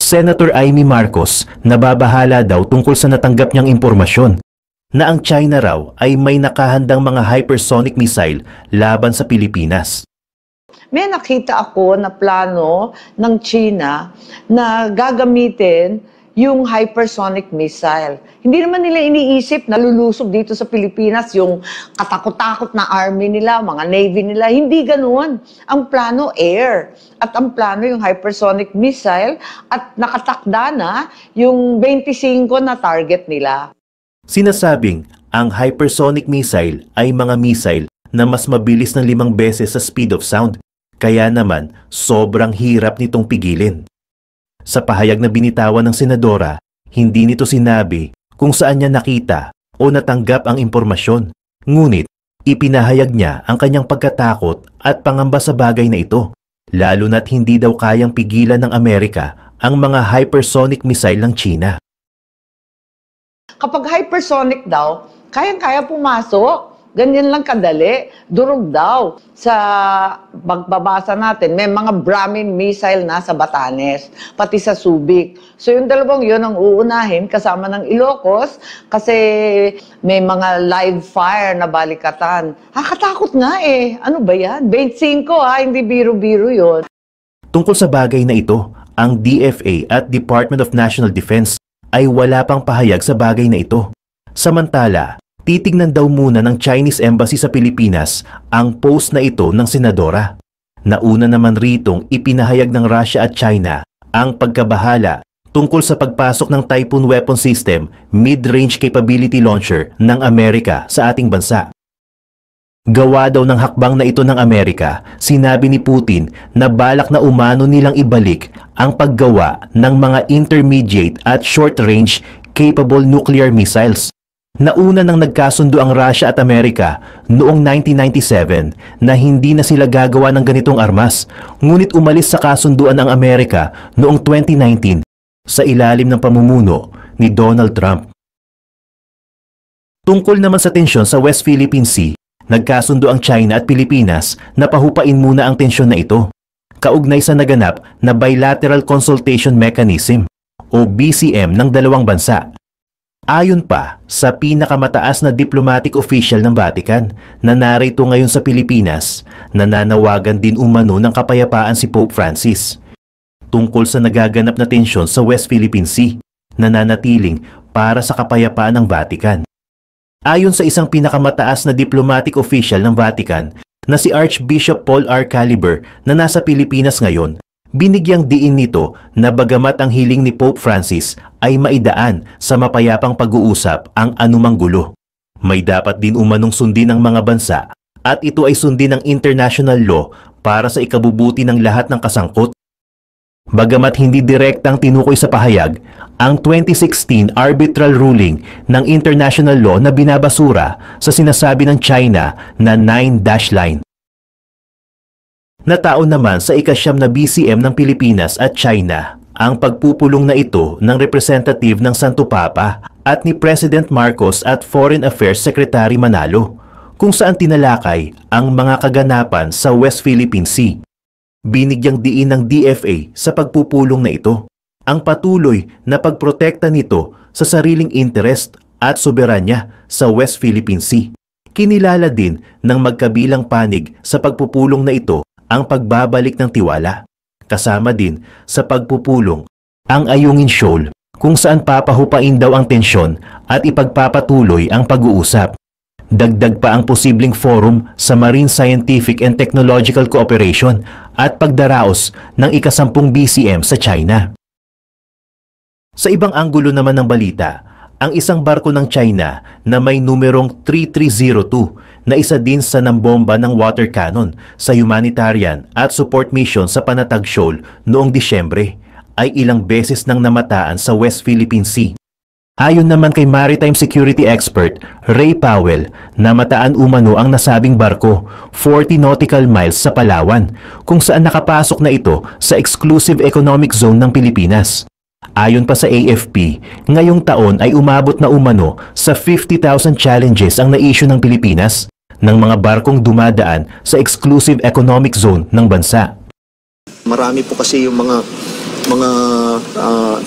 Senator Amy Marcos nababahala daw tungkol sa natanggap niyang impormasyon na ang China raw ay may nakahandang mga hypersonic missile laban sa Pilipinas. May nakita ako na plano ng China na gagamitin yung hypersonic missile. Hindi naman nila iniisip na lulusob dito sa Pilipinas yung katakot-takot na army nila, mga navy nila. Hindi ganoon. Ang plano, air. At ang plano yung hypersonic missile at nakatakda na yung 25 na target nila. Sinasabing ang hypersonic missile ay mga missile na mas mabilis ng 5 beses sa speed of sound. Kaya naman, sobrang hirap nitong pigilin. Sa pahayag na binitawan ng senadora, hindi nito sinabi kung saan niya nakita o natanggap ang impormasyon. Ngunit, ipinahayag niya ang kanyang pagkatakot at pangamba sa bagay na ito, lalo na't hindi daw kayang pigilan ng Amerika ang mga hypersonic missile ng China. Kapag hypersonic daw, kayang-kaya pumasok. Ganyan lang kadali, durog daw. Sa pagbabasa natin, may mga Brahmin missile na sa Batanes, pati sa Subic. So yung dalawang yun ang uunahin kasama ng Ilocos kasi may mga live fire na balikatan. Katakot nga eh. Ano ba yan? 25 hindi biro-biro yun. Tungkol sa bagay na ito, ang DFA at Department of National Defense ay wala pang pahayag sa bagay na ito. Samantala, titignan daw muna ng Chinese Embassy sa Pilipinas ang post na ito ng senadora. Nauna naman ritong ipinahayag ng Russia at China ang pagkabahala tungkol sa pagpasok ng Typhoon Weapon System Mid-Range Capability Launcher ng Amerika sa ating bansa. Gawa daw ng hakbang na ito ng Amerika, sinabi ni Putin na balak na umano nilang ibalik ang paggawa ng mga intermediate at short-range capable nuclear missiles. Nauna nang nagkasundo ang Russia at Amerika noong 1997 na hindi na sila gagawa ng ganitong armas, ngunit umalis sa kasunduan ang Amerika noong 2019 sa ilalim ng pamumuno ni Donald Trump. Tungkol naman sa tensyon sa West Philippine Sea, nagkasundo ang China at Pilipinas na pahupain muna ang tensyon na ito, kaugnay sa naganap na Bilateral Consultation Mechanism o BCM ng dalawang bansa. Ayon pa sa pinakamataas na diplomatic official ng Vatican na narito ngayon sa Pilipinas, nananawagan din umano ng kapayapaan si Pope Francis tungkol sa nagaganap na tensyon sa West Philippine Sea, nananatiling para sa kapayapaan ng Vatican. Ayon sa isang pinakamataas na diplomatic official ng Vatican na si Archbishop Paul R. Caliber na nasa Pilipinas ngayon, binigyang diin nito na bagamat ang hiling ni Pope Francis ay maidaan sa mapayapang pag-uusap ang anumang gulo, may dapat din umanong sundin ng mga bansa at ito ay sundin ng international law para sa ikabubuti ng lahat ng kasangkot. Bagamat hindi direktang tinukoy sa pahayag, ang 2016 arbitral ruling ng international law na binabasura sa sinasabi ng China na 9-dash line. Nataon naman sa ika-9 na BCM ng Pilipinas at China ang pagpupulong na ito ng representative ng Santo Papa at ni President Marcos at Foreign Affairs Secretary Manalo, kung saan tinalakay ang mga kaganapan sa West Philippine Sea. Binigyang diin ng DFA sa pagpupulong na ito ang patuloy na pagprotekta nito sa sariling interest at soberanya sa West Philippine Sea. Kinilala din ng magkabilang panig sa pagpupulong na ito ang pagbabalik ng tiwala, kasama din sa pagpupulong ang Ayungin Shoal kung saan papahupain daw ang tensyon at ipagpapatuloy ang pag-uusap. Dagdag pa ang posibleng forum sa Marine Scientific and Technological Cooperation at pagdaraos ng ika-10 BCM sa China. Sa ibang anggulo naman ng balita, ang isang barko ng China na may numerong 3302 na isa din sa nambomba ng water cannon sa humanitarian at support mission sa Panatag Shoal noong Disyembre ay ilang beses nang namataan sa West Philippine Sea. Ayon naman kay maritime security expert Ray Powell, namataan umano ang nasabing barko 40 nautical miles sa Palawan kung saan nakapasok na ito sa exclusive economic zone ng Pilipinas. Ayon pa sa AFP, ngayong taon ay umabot na umano sa 50,000 challenges ang na-issue ng Pilipinas ng mga barkong dumadaan sa exclusive economic zone ng bansa. Marami po kasi yung mga mga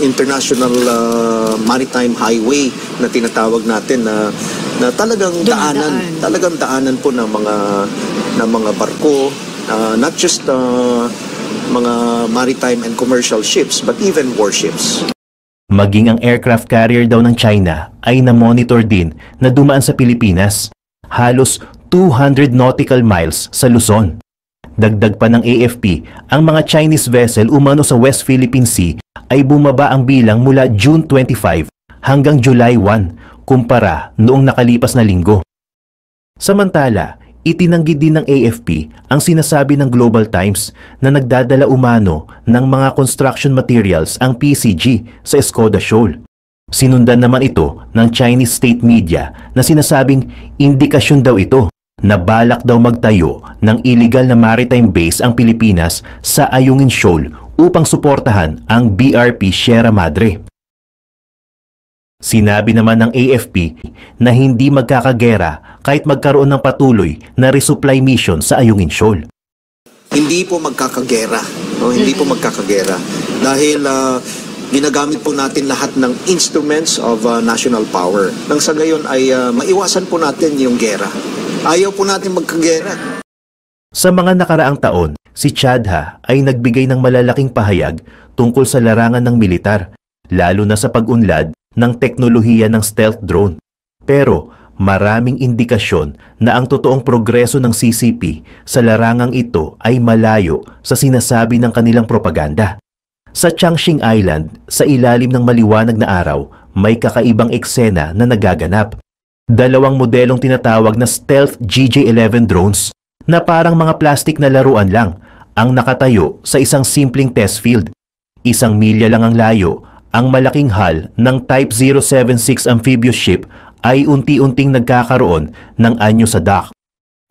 international maritime highway na tinatawag natin na talagang daanan po ng mga barko, not just mga maritime and commercial ships but even warships. Maging ang aircraft carrier daw ng China ay na-monitor din na dumaan sa Pilipinas, halos 200 nautical miles sa Luzon. Dagdag pa ng AFP, ang mga Chinese vessel umano sa West Philippine Sea ay bumaba ang bilang mula June 25 hanggang July 1 kumpara noong nakalipas na linggo. Samantala, itinanggi din ng AFP ang sinasabi ng Global Times na nagdadala umano ng mga construction materials ang PCG sa Escoda Shoal. Sinundan naman ito ng Chinese state media na sinasabing indikasyon daw ito na balak daw magtayo ng illegal na maritime base ang Pilipinas sa Ayungin Shoal upang suportahan ang BRP Sierra Madre. Sinabi naman ng AFP na hindi magkakagera kahit magkaroon ng patuloy na resupply mission sa Ayungin Shoal. Hindi po magkakagera, no? Hindi po magkakagera dahil ginagamit po natin lahat ng instruments of national power. Nang sa gayon ay maiwasan po natin yung gera. Ayaw po natin magkagera. Sa mga nakaraang taon, si Chadha ay nagbigay ng malalaking pahayag tungkol sa larangan ng militar, lalo na sa pag-unlad ng teknolohiya ng stealth drone. Pero maraming indikasyon na ang totoong progreso ng CCP sa larangang ito ay malayo sa sinasabi ng kanilang propaganda. Sa Changxing Island, sa ilalim ng maliwanag na araw, may kakaibang eksena na nagaganap. Dalawang modelong tinatawag na stealth GJ-11 drones na parang mga plastik na laruan lang ang nakatayo sa isang simpleng test field. 1 milya lang ang layo, ang malaking hull ng Type 076 amphibious ship ay unti-unting nagkakaroon ng anyo sa dock.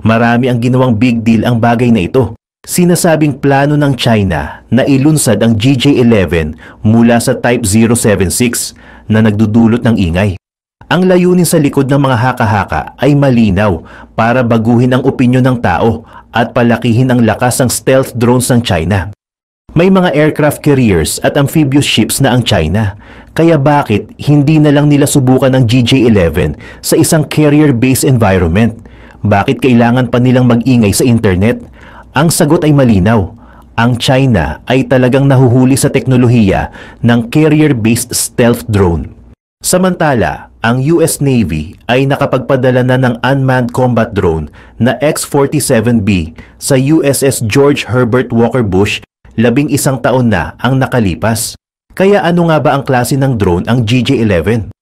Marami ang ginawang big deal ang bagay na ito. Sinasabing plano ng China na ilunsad ang GJ-11 mula sa Type 076 na nagdudulot ng ingay. Ang layunin sa likod ng mga haka-haka ay malinaw para baguhin ang opinyon ng tao at palakihin ang lakas ng stealth drones ng China. May mga aircraft carriers at amphibious ships na ang China, kaya bakit hindi na lang nila subukan ang GJ-11 sa isang carrier-based environment? Bakit kailangan pa nilang mag-ingay sa internet? Ang sagot ay malinaw. Ang China ay talagang nahuhuli sa teknolohiya ng carrier-based stealth drone. Samantala, ang US Navy ay nakapagpadala na ng unmanned combat drone na X-47B sa USS George Herbert Walker Bush 11 taon na ang nakalipas. Kaya ano nga ba ang klase ng drone ang GJ-11?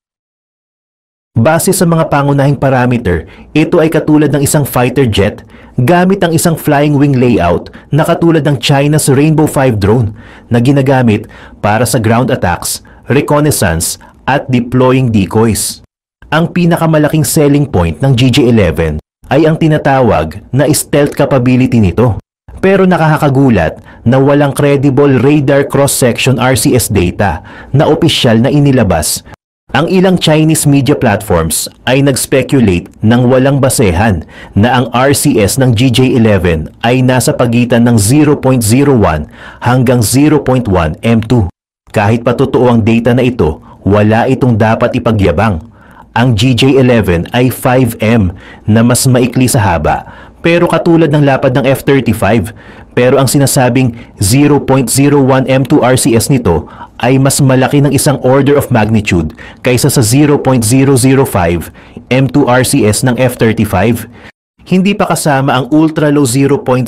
Base sa mga pangunahing parameter, ito ay katulad ng isang fighter jet gamit ang isang flying wing layout na katulad ng China's Rainbow 5 drone na ginagamit para sa ground attacks, reconnaissance at deploying decoys. Ang pinakamalaking selling point ng GJ-11 ay ang tinatawag na stealth capability nito. Pero nakakagulat na walang credible radar cross-section RCS data na opisyal na inilabas. Ang ilang Chinese media platforms ay nag-speculate ng walang basehan na ang RCS ng GJ-11 ay nasa pagitan ng 0.01 hanggang 0.1 M2. Kahit pa totoo ang data na ito, wala itong dapat ipagyabang. Ang GJ-11 ay 5M na mas maikli sa haba, pero katulad ng lapad ng F-35. Pero ang sinasabing 0.01 M2 RCS nito ay mas malaki ng isang order of magnitude kaysa sa 0.005 M2 RCS ng F-35. Hindi pa kasama ang ultra-low 0.001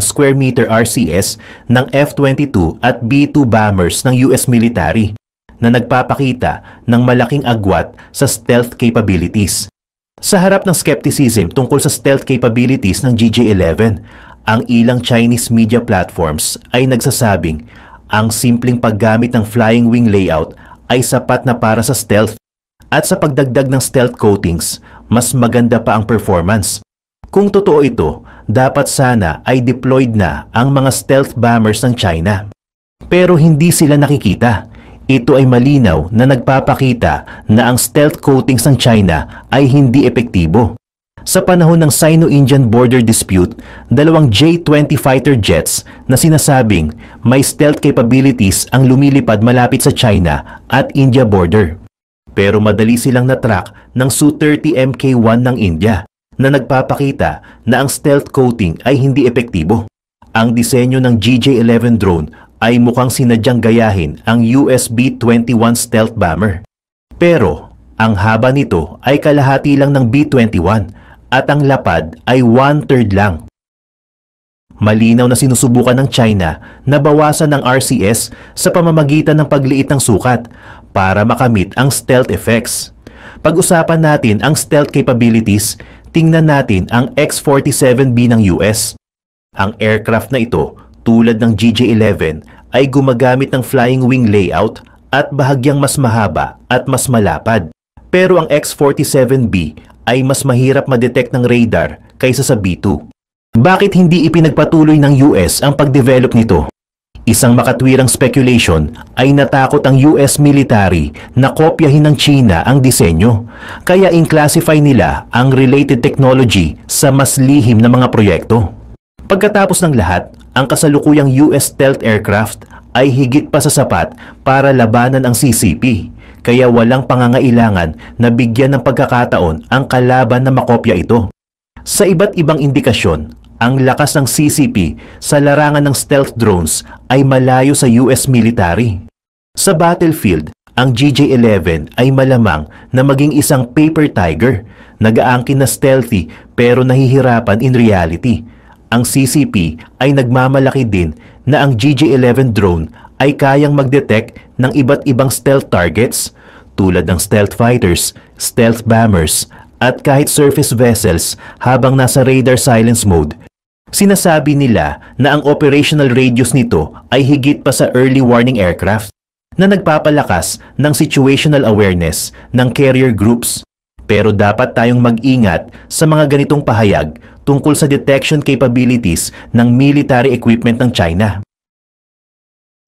square meter RCS ng F-22 at B-2 bombers ng US military na nagpapakita ng malaking agwat sa stealth capabilities. Sa harap ng skepticism tungkol sa stealth capabilities ng GJ-11, ang ilang Chinese media platforms ay nagsasabing ang simpleng paggamit ng flying wing layout ay sapat na para sa stealth, at sa pagdagdag ng stealth coatings, mas maganda pa ang performance. Kung totoo ito, dapat sana ay deployed na ang mga stealth bombers ng China. Pero hindi sila nakikita. Ito ay malinaw na nagpapakita na ang stealth coatings ng China ay hindi epektibo. Sa panahon ng Sino-Indian border dispute, dalawang J-20 fighter jets na sinasabing may stealth capabilities ang lumilipad malapit sa China at India border. Pero madali silang natrack ng Su-30 Mk-1 ng India na nagpapakita na ang stealth coating ay hindi epektibo. Ang disenyo ng GJ-11 drone ay mukhang sinadyang gayahin ang US B-21 stealth bomber. Pero ang haba nito ay kalahati lang ng B-21 at ang lapad ay 1/3 lang. Malinaw na sinusubukan ng China na bawasan ang RCS sa pamamagitan ng pagliit ng sukat para makamit ang stealth effects. Pag-usapan natin ang stealth capabilities, tingnan natin ang X-47B ng US. Ang aircraft na ito, tulad ng GJ-11, ay gumagamit ng flying wing layout at bahagyang mas mahaba at mas malapad. Pero ang X-47B ay mas mahirap ma-detect ng radar kaysa sa B-2. Bakit hindi ipinagpatuloy ng US ang pag-develop nito? Isang makatwirang speculation ay natakot ang US military na kopyahin ng China ang disenyo, kaya in-classify nila ang related technology sa mas lihim na mga proyekto. Pagkatapos ng lahat, ang kasalukuyang US stealth aircraft ay higit pa sa sapat para labanan ang CCP, kaya walang pangangailangan na bigyan ng pagkakataon ang kalaban na makopya ito. Sa iba't ibang indikasyon, ang lakas ng CCP sa larangan ng stealth drones ay malayo sa US military. Sa battlefield, ang GJ-11 ay malamang na maging isang paper tiger, nag-aangkin na stealthy pero nahihirapan in reality. Ang CCP ay nagmamalaki din na ang GJ-11 drone ay kayang mag-detect ng iba't ibang stealth targets tulad ng stealth fighters, stealth bombers, at kahit surface vessels habang nasa radar silence mode. Sinasabi nila na ang operational radius nito ay higit pa sa early warning aircraft na nagpapalakas ng situational awareness ng carrier groups. Pero dapat tayong mag-ingat sa mga ganitong pahayag tungkol sa detection capabilities ng military equipment ng China.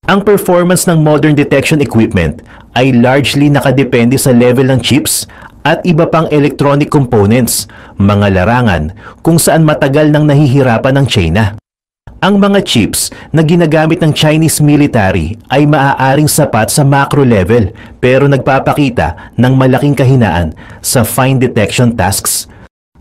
Ang performance ng modern detection equipment ay largely nakadepende sa level ng chips at iba pang electronic components, mga larangan kung saan matagal nang nahihirapan ng China. Ang mga chips na ginagamit ng Chinese military ay maaaring sapat sa macro level pero nagpapakita ng malaking kahinaan sa fine detection tasks.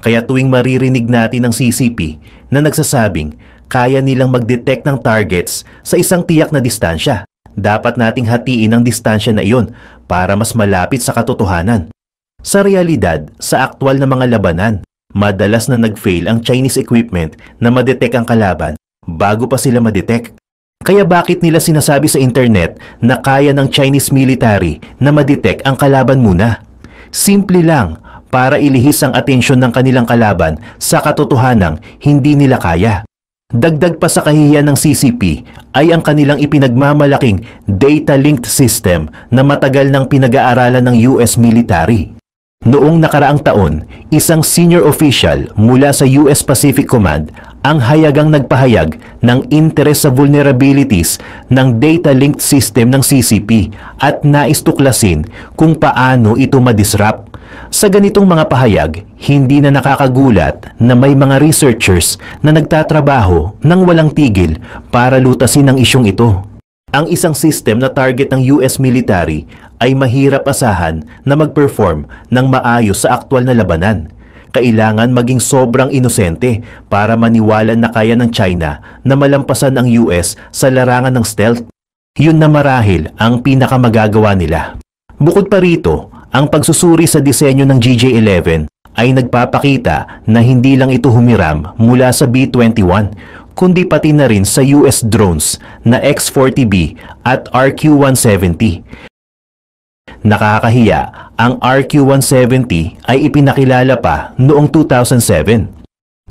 Kaya tuwing maririnig natin ng CCP na nagsasabing kaya nilang mag-detect ng targets sa isang tiyak na distansya, dapat nating hatiin ang distansya na iyon para mas malapit sa katotohanan. Sa realidad, sa aktwal na mga labanan, madalas na nag-fail ang Chinese equipment na ma-detect ang kalaban bago pa sila ma-detect. Kaya bakit nila sinasabi sa internet na kaya ng Chinese military na ma-detect ang kalaban muna? Simple lang, para ilihis ang atensyon ng kanilang kalaban sa katotohanang hindi nila kaya. Dagdag pa sa kahihiyan ng CCP ay ang kanilang ipinagmamalaking data-linked system na matagal nang pinag-aaralan ng US military. Noong nakaraang taon, isang senior official mula sa US Pacific Command ang hayagang nagpahayag ng interes sa vulnerabilities ng data-linked system ng CCP at nais tuklasin kung paano ito ma-disrupt. Sa ganitong mga pahayag, hindi na nakakagulat na may mga researchers na nagtatrabaho ng walang tigil para lutasin ang isyong ito. Ang isang system na target ng US military ay mahirap asahan na mag-perform ng maayos sa aktwal na labanan. Kailangan maging sobrang inosente para maniwala na kaya ng China na malampasan ang US sa larangan ng stealth. Yun na marahil ang pinakamagagawa nila. Bukod pa rito, ang pagsusuri sa disenyo ng GJ-11 ay nagpapakita na hindi lang ito humiram mula sa B-21, kundi pati na rin sa US drones na X-40B at RQ-170. Nakakahiya, ang RQ-170 ay ipinakilala pa noong 2007.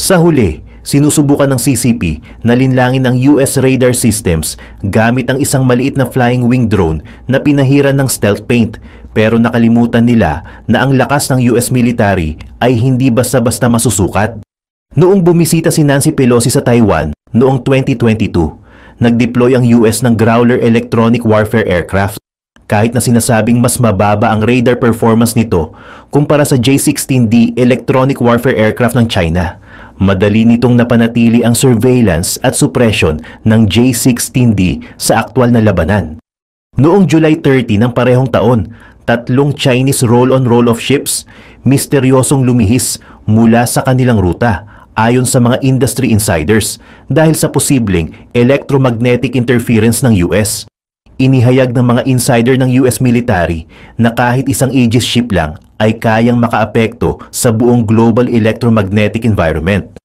Sa huli, sinusubukan ng CCP na linlangin ang US radar systems gamit ang isang maliit na flying wing drone na pinahiran ng stealth paint, pero nakalimutan nila na ang lakas ng US military ay hindi basta-basta masusukat. Noong bumisita si Nancy Pelosi sa Taiwan noong 2022, nag-deploy ang US ng Growler electronic warfare aircraft. kahit na sinasabing mas mababa ang radar performance nito kumpara sa J-16D electronic warfare aircraft ng China. Madali nitong napanatili ang surveillance at suppression ng J-16D sa aktwal na labanan. Noong July 30 ng parehong taon, 3 Chinese roll-on roll-off ships misteryosong lumihis mula sa kanilang ruta ayon sa mga industry insiders dahil sa posibleng electromagnetic interference ng US. Inihayag ng mga insider ng US military na kahit isang Aegis ship lang ay kayang makaapekto sa buong global electromagnetic environment.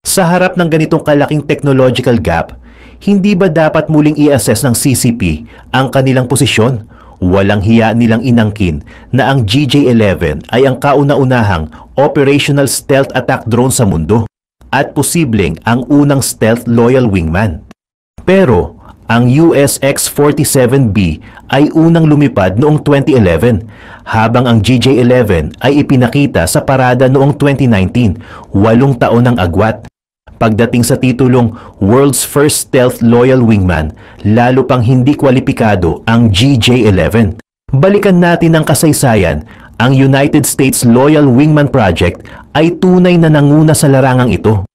Sa harap ng ganitong kalaking technological gap, hindi ba dapat muling i-assess ng CCP ang kanilang posisyon? Walang hiya nilang inangkin na ang GJ-11 ay ang kauna-unahang operational stealth attack drone sa mundo at posibleng ang unang stealth loyal wingman. Pero ang US X-47B ay unang lumipad noong 2011 habang ang GJ-11 ay ipinakita sa parada noong 2019, 8 taon ng agwat. Pagdating sa titulong World's First Stealth Loyal Wingman, lalo pang hindi kwalipikado ang GJ-11. Balikan natin ang kasaysayan, ang United States Loyal Wingman Project ay tunay na nanguna sa larangang ito.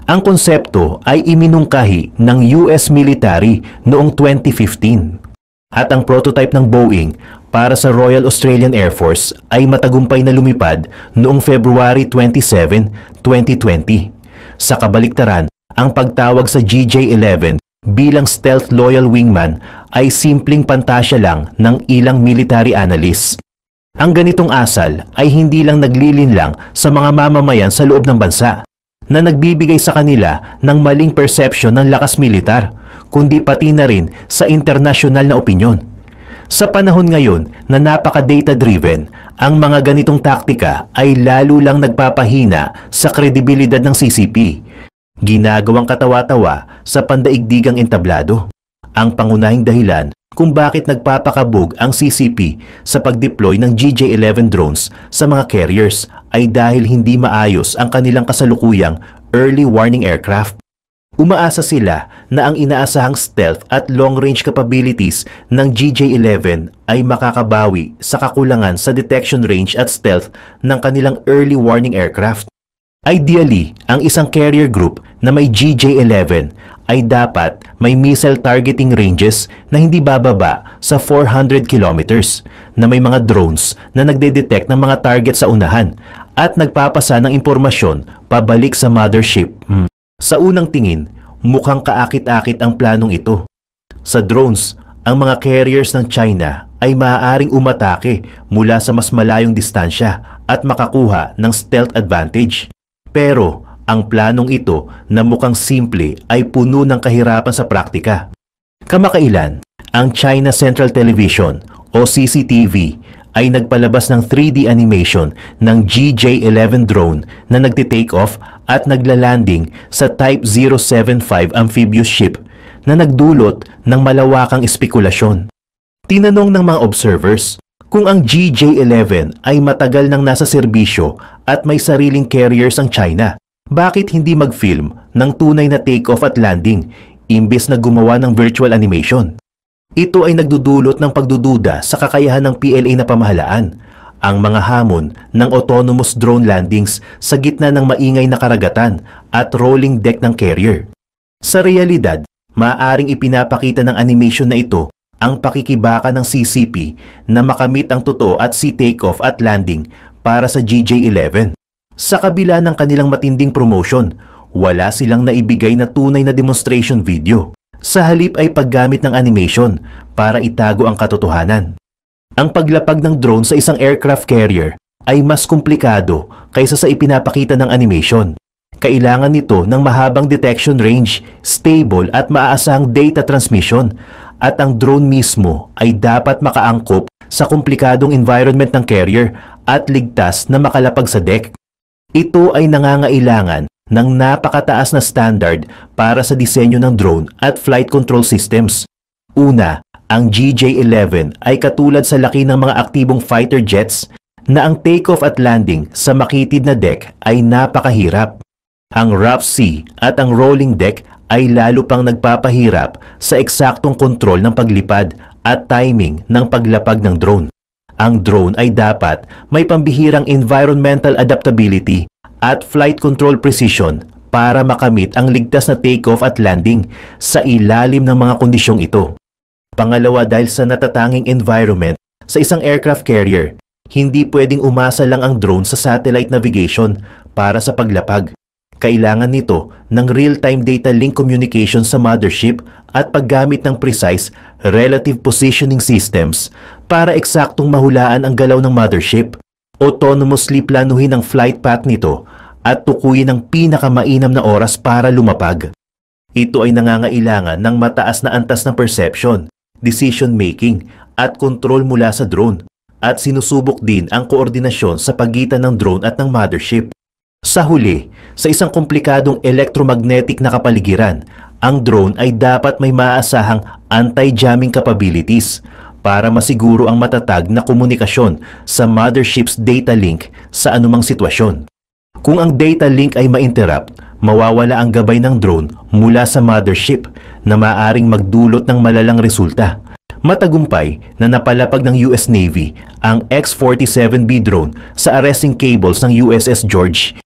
Ang konsepto ay iminungkahi ng US military noong 2015 at ang prototype ng Boeing para sa Royal Australian Air Force ay matagumpay na lumipad noong February 27, 2020. Sa kabaliktaran, ang pagtawag sa GJ-11 bilang stealth loyal wingman ay simpleng pantasya lang ng ilang military analysts. Ang ganitong asal ay hindi lang naglilinlang sa mga mamamayan sa loob ng bansa na nagbibigay sa kanila ng maling perception ng lakas militar, kundi pati na rin sa internasyonal na opinyon. Sa panahon ngayon na napaka-data-driven, ang mga ganitong taktika ay lalo lang nagpapahina sa kredibilidad ng CCP. Ginagawang katawa-tawa sa pandaigdigang entablado. Ang pangunahing dahilan kung bakit nagpapakabog ang CCP sa pag-deploy ng GJ-11 drones sa mga carriers ay dahil hindi maayos ang kanilang kasalukuyang early warning aircraft. Umaasa sila na ang inaasahang stealth at long-range capabilities ng GJ-11 ay makakabawi sa kakulangan sa detection range at stealth ng kanilang early warning aircraft. Ideally, ang isang carrier group na may GJ-11 ay dapat may missile targeting ranges na hindi bababa sa 400 kilometers, na may mga drones na nagde-detect ng mga target sa unahan at nagpapasa ng impormasyon pabalik sa mothership. Sa unang tingin, mukhang kaakit-akit ang planong ito. Sa drones, ang mga carriers ng China ay maaaring umatake mula sa mas malayong distansya at makakuha ng stealth advantage. Pero ang planong ito na mukhang simple ay puno ng kahirapan sa praktika. Kamakailan, ang China Central Television o CCTV ay nagpalabas ng 3D animation ng GJ-11 drone na nagti-take off at naglalanding sa Type 075 amphibious ship na nagdulot ng malawakang espekulasyon. Tinanong ng mga observers kung ang GJ-11 ay matagal nang nasa serbisyo at may sariling carriers ang China, bakit hindi mag-film ng tunay na take-off at landing imbes na gumawa ng virtual animation? Ito ay nagdudulot ng pagdududa sa kakayahan ng PLA na pamahalaan, ang mga hamon ng autonomous drone landings sa gitna ng maingay na karagatan at rolling deck ng carrier. Sa realidad, maaaring ipinapakita ng animation na ito ang pakikibaka ng CCP na makamit ang totoo at sea takeoff at landing para sa GJ-11. Sa kabila ng kanilang matinding promotion, wala silang naibigay na tunay na demonstration video. Sa halip ay paggamit ng animation para itago ang katotohanan. Ang paglapag ng drone sa isang aircraft carrier ay mas komplikado kaysa sa ipinapakita ng animation. Kailangan nito ng mahabang detection range, stable at maaasahang data transmission, at ang drone mismo ay dapat makaangkop sa komplikadong environment ng carrier at ligtas na makalapag sa deck. Ito ay nangangailangan ng napakataas na standard para sa disenyo ng drone at flight control systems. Una, ang GJ-11 ay katulad sa laki ng mga aktibong fighter jets na ang takeoff at landing sa makitid na deck ay napakahirap. Ang rough sea at ang rolling deck ay lalo pang nagpapahirap sa eksaktong kontrol ng paglipad at timing ng paglapag ng drone. Ang drone ay dapat may pambihirang environmental adaptability at flight control precision para makamit ang ligtas na takeoff at landing sa ilalim ng mga kondisyong ito. Pangalawa, dahil sa natatanging environment sa isang aircraft carrier, hindi pwedeng umasa lang ang drone sa satellite navigation para sa paglapag. Kailangan nito ng real-time data link communication sa mothership at paggamit ng precise relative positioning systems para eksaktong mahulaan ang galaw ng mothership, autonomously planuhin ang flight path nito at tukuyin ang pinakamainam na oras para lumapag. Ito ay nangangailangan ng mataas na antas ng perception, decision-making at control mula sa drone at sinusubok din ang koordinasyon sa pagitan ng drone at ng mothership. Sa huli, sa isang komplikadong electromagnetic na kapaligiran, ang drone ay dapat may maaasahang anti-jamming capabilities para masiguro ang matatag na komunikasyon sa mothership's data link sa anumang sitwasyon. Kung ang data link ay ma-interrupt, mawawala ang gabay ng drone mula sa mothership na maaaring magdulot ng malalang resulta. Matagumpay na napalapag ng US Navy ang X-47B drone sa arresting cables ng USS George.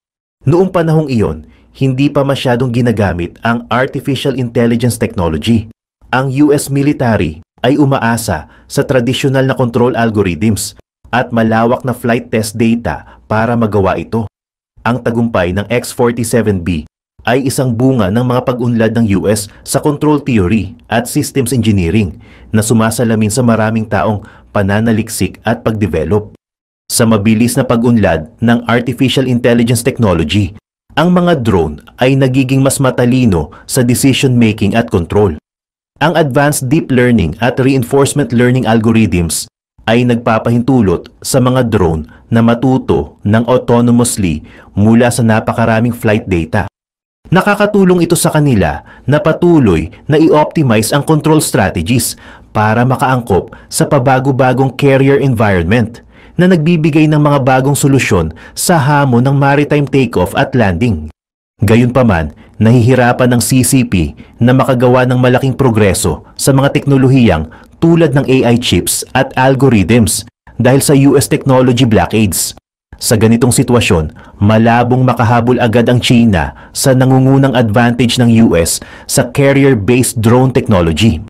Noong panahong iyon, hindi pa masyadong ginagamit ang artificial intelligence technology. Ang US military ay umaasa sa tradisyonal na control algorithms at malawak na flight test data para magawa ito. Ang tagumpay ng X-47B ay isang bunga ng mga pag-unlad ng US sa control theory at systems engineering na sumasalamin sa maraming taong pananaliksik at pagdevelop. Sa mabilis na pag-unlad ng artificial intelligence technology, ang mga drone ay nagiging mas matalino sa decision-making at control. Ang advanced deep learning at reinforcement learning algorithms ay nagpapahintulot sa mga drone na matuto ng autonomously mula sa napakaraming flight data. Nakakatulong ito sa kanila na patuloy na i-optimize ang control strategies para makaangkop sa pabago-bagong carrier environment na nagbibigay ng mga bagong solusyon sa hamon ng maritime takeoff at landing. Gayunpaman, nahihirapan ng CCP na makagawa ng malaking progreso sa mga teknolohiyang tulad ng AI chips at algorithms dahil sa US technology blockades. Sa ganitong sitwasyon, malabong makahabol agad ang China sa nangungunang advantage ng US sa carrier-based drone technology.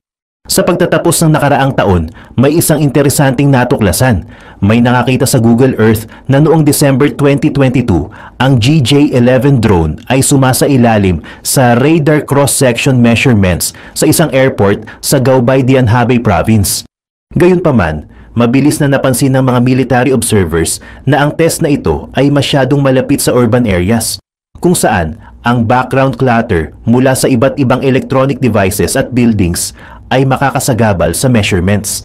Sa pagtatapos ng nakaraang taon, may isang interesanting natuklasan. May nakakita sa Google Earth na noong December 2022, ang GJ-11 drone ay sumasailalim sa radar cross-section measurements sa isang airport sa Gaobei Dianhabei Province. Gayunpaman, mabilis na napansin ng mga military observers na ang test na ito ay masyadong malapit sa urban areas, kung saan ang background clutter mula sa iba't ibang electronic devices at buildings ay makakasagabal sa measurements.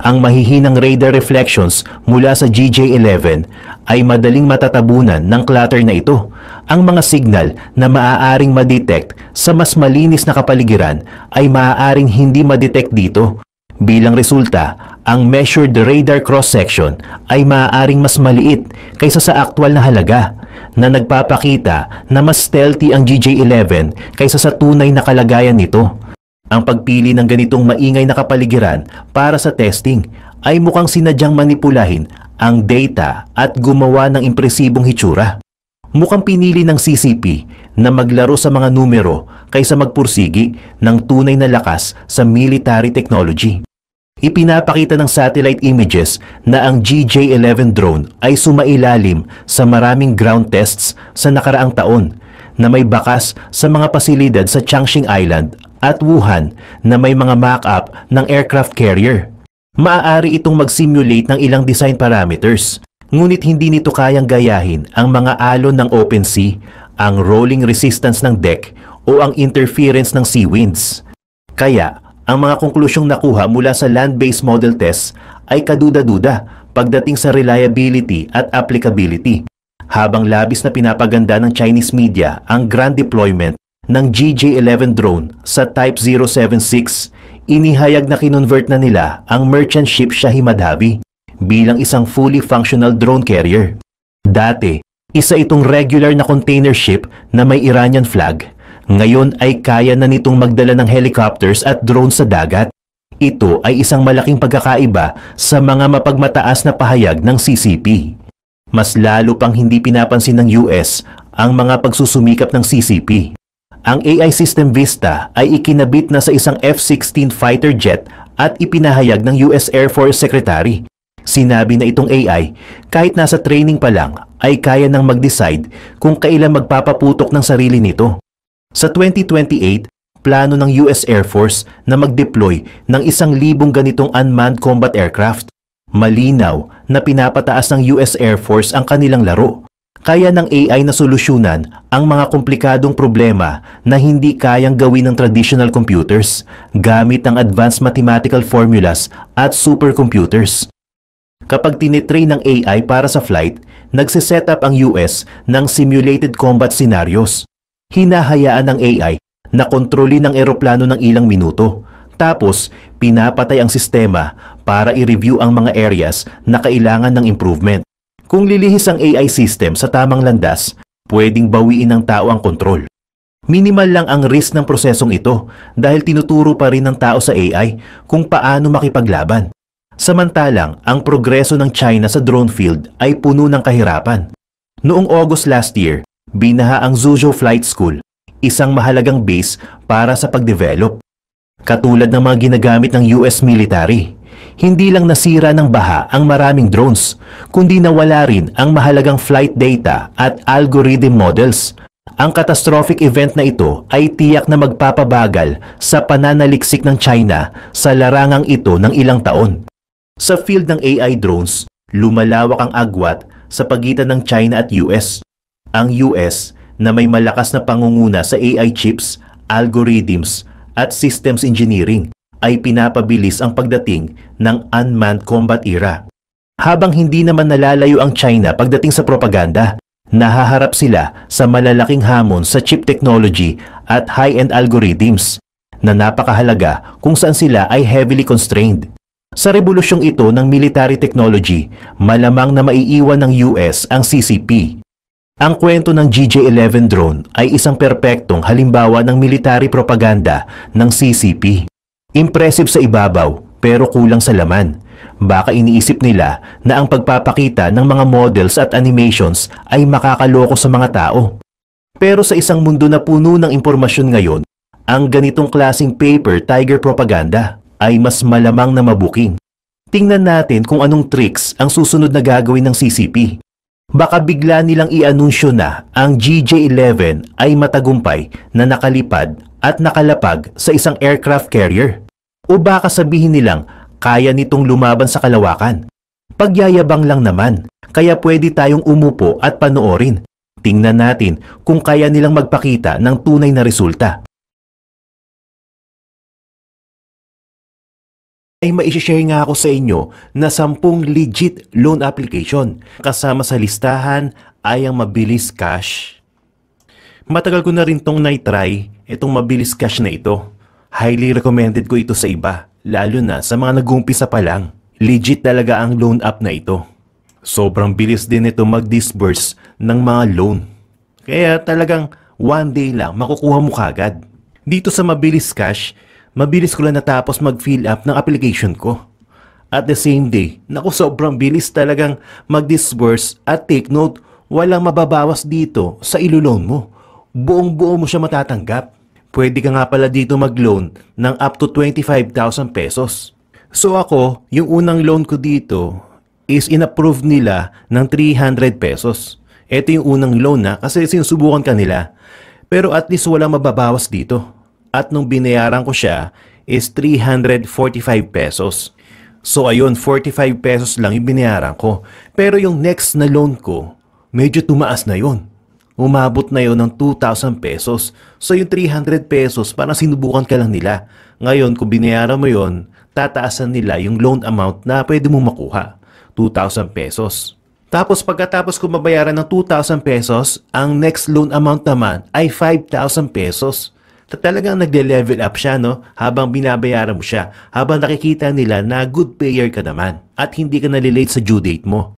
Ang mahihinang radar reflections mula sa GJ-11 ay madaling matatabunan ng clutter na ito. Ang mga signal na maaaring ma-detect sa mas malinis na kapaligiran ay maaaring hindi ma-detect dito. Bilang resulta, ang measured radar cross-section ay maaaring mas maliit kaysa sa aktwal na halaga, na nagpapakita na mas stealthy ang GJ-11 kaysa sa tunay na kalagayan nito. Ang pagpili ng ganitong maingay na kapaligiran para sa testing ay mukhang sinadyang manipulahin ang data at gumawa ng impresibong hitsura. Mukhang pinili ng CCP na maglaro sa mga numero kaysa magpursigi ng tunay na lakas sa military technology. Ipinapakita ng satellite images na ang GJ-11 drone ay sumailalim sa maraming ground tests sa nakaraang taon na may bakas sa mga pasilidad sa Changxing Island at Wuhan na may mga mock-up ng aircraft carrier. Maaari itong mag-simulate ng ilang design parameters, ngunit hindi nito kayang gayahin ang mga alon ng open sea, ang rolling resistance ng deck o ang interference ng sea winds. Kaya, ang mga konklusyong nakuha mula sa land-based model tests ay kaduda-duda pagdating sa reliability at applicability. Habang labis na pinapaganda ng Chinese media ang grand deployment ng GJ-11 drone sa Type 076, inihayag na kinonvert na nila ang merchant ship Shahi Madhabi bilang isang fully functional drone carrier. Dati, isa itong regular na container ship na may Iranian flag. Ngayon ay kaya na nitong magdala ng helicopters at drones sa dagat. Ito ay isang malaking pagkakaiba sa mga mapagmataas na pahayag ng CCP. Mas lalo pang hindi pinapansin ng US ang mga pagsusumikap ng CCP. Ang AI System Vista ay ikinabit na sa isang F-16 fighter jet at ipinahayag ng US Air Force Secretary. Sinabi na itong AI, kahit nasa training pa lang, ay kaya nang mag-decide kung kailan magpapaputok ng sarili nito. Sa 2028, plano ng US Air Force na mag-deploy ng 1,000 ganitong unmanned combat aircraft. Malinaw na pinapataas ng US Air Force ang kanilang laro. Kaya ng AI na solusyonan ang mga komplikadong problema na hindi kayang gawin ng traditional computers gamit ang advanced mathematical formulas at supercomputers. Kapag tinitrain ng AI para sa flight, nagsiset up ang US ng simulated combat scenarios. Hinahayaan ng AI na kontrolin ang eroplano ng ilang minuto. Tapos, pinapatay ang sistema para i-review ang mga areas na kailangan ng improvement. Kung lilihis ang AI system sa tamang landas, pwedeng bawiin ng tao ang kontrol. Minimal lang ang risk ng prosesong ito dahil tinuturo pa rin ng tao sa AI kung paano makipaglaban. Samantalang, ang progreso ng China sa drone field ay puno ng kahirapan. Noong August last year, binaha ang Zhuzhou Flight School, isang mahalagang base para sa pagdevelop. Katulad ng mga ginagamit ng US military, hindi lang nasira ng baha ang maraming drones, kundi nawala rin ang mahalagang flight data at algorithm models. Ang catastrophic event na ito ay tiyak na magpapabagal sa pananaliksik ng China sa larangang ito ng ilang taon. Sa field ng AI drones, lumalawak ang agwat sa pagitan ng China at US. Ang US na may malakas na pangunguna sa AI chips, algorithms at systems engineering ay pinapabilis ang pagdating ng unmanned combat era. Habang hindi naman nalalayo ang China pagdating sa propaganda, nahaharap sila sa malalaking hamon sa chip technology at high-end algorithms na napakahalaga kung saan sila ay heavily constrained. Sa revolusyong ito ng military technology, malamang na maiiwan ng US ang CCP. Ang kwento ng GJ-11 drone ay isang perpektong halimbawa ng military propaganda ng CCP. Impressive sa ibabaw pero kulang sa laman. Baka iniisip nila na ang pagpapakita ng mga models at animations ay makakaloko sa mga tao. Pero sa isang mundo na puno ng impormasyon ngayon, ang ganitong klaseng paper tiger propaganda ay mas malamang na mabuking. Tingnan natin kung anong tricks ang susunod na gagawin ng CCP. Baka bigla nilang i-anunsyo na ang GJ-11 ay matagumpay na nakalipad at nakalapag sa isang aircraft carrier. O baka sabihin nilang kaya nitong lumaban sa kalawakan. Pagyayabang lang naman, kaya pwede tayong umupo at panoorin. Tingnan natin kung kaya nilang magpakita ng tunay na resulta. Ay maishishare nga ako sa inyo na 10 legit loan application. Kasama sa listahan ay ang Mabilis Cash. Matagal ko na rin tong na-try itong Mabilis Cash na ito. Highly recommended ko ito sa iba, lalo na sa mga nag-uumpisa pa lang. Legit talaga ang loan app na ito. Sobrang bilis din ito mag-disburse ng mga loan. Kaya talagang one day lang makukuha mo kagad. Dito sa Mabilis Cash, mabilis ko lang natapos mag-fill up ng application ko. At the same day, naku sobrang bilis talagang mag-disburse at take note, walang mababawas dito sa ilo-loan mo. Buong-buo mo siya matatanggap. Pwede ka nga pala dito mag-loan ng up to 25,000 pesos. So ako, yung unang loan ko dito is in-approve nila ng 300 pesos. Ito yung unang loan na kasi sinusubukan ka nila. Pero at least walang mababawas dito. At nung binayaran ko siya is 345 pesos. So ayun, 45 pesos lang yung binayaran ko. Pero yung next na loan ko, medyo tumaas na yun. Umabot na yun ng 2,000 pesos. So yung 300 pesos, parang sinubukan ka lang nila. Ngayon, kung binayaran mo yun, tataasan nila yung loan amount na pwede mo makuha. 2,000 pesos. Tapos pagkatapos ko mabayaran ng 2,000 pesos, ang next loan amount naman ay 5,000 pesos. Talagang nagle-level up siya, no? Habang binabayaran mo siya. Habang nakikita nila na good payer ka naman at hindi ka nalilate sa due date mo.